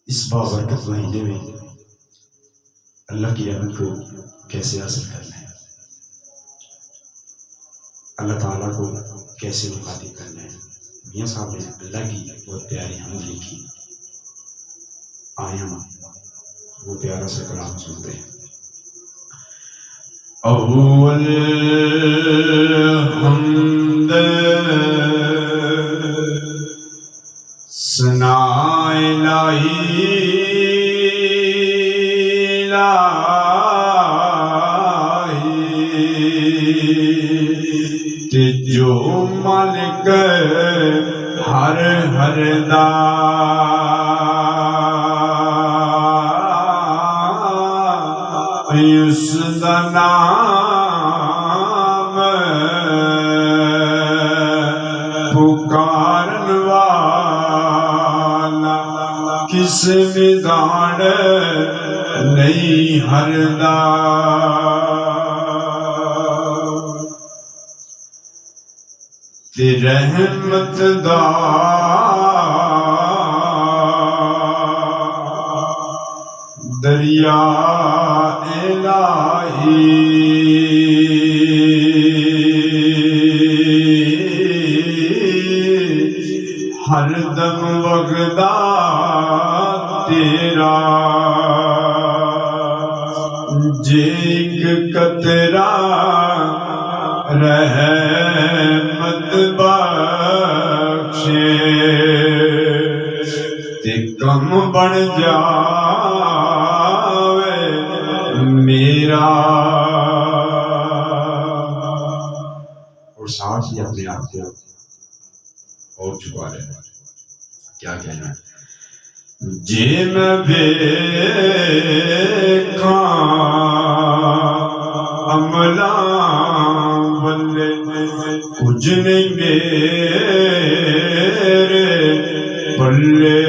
اس بابرکت مہینے میں اللہ کی رحمت کو کیسے حاصل کرنا ہے، اللہ تعالیٰ کو کیسے مخاطب کرنا ہے۔ میاں صاحب نے اللہ کی بہت پیاری حمد لکھی، آئے ہم وہ پیارا سا کلام سنتے ہیں۔ اول حمد ثنا الہی تے جو مالک ہر ہر دا اس دا نام پکارن والا کس میدان نہیں ہردا۔ تے رحمت دا دریا الہی ہر دم وگدا تیرا، جے ایک قطرہ رحمت بخشے تے کم بن جاوے میرا۔ اور ساتھ ہی اپنے آپ کو اور چھپا لینا، کیا کہنا ہے؟ جے میں ویکھاں عملاں بلے کچھ نہیں میرے بلے،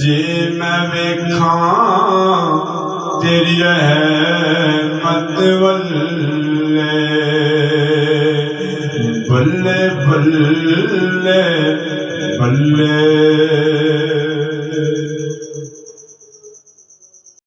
جے میں ویکھاں تیری رحمت واللے بلے بلے بلے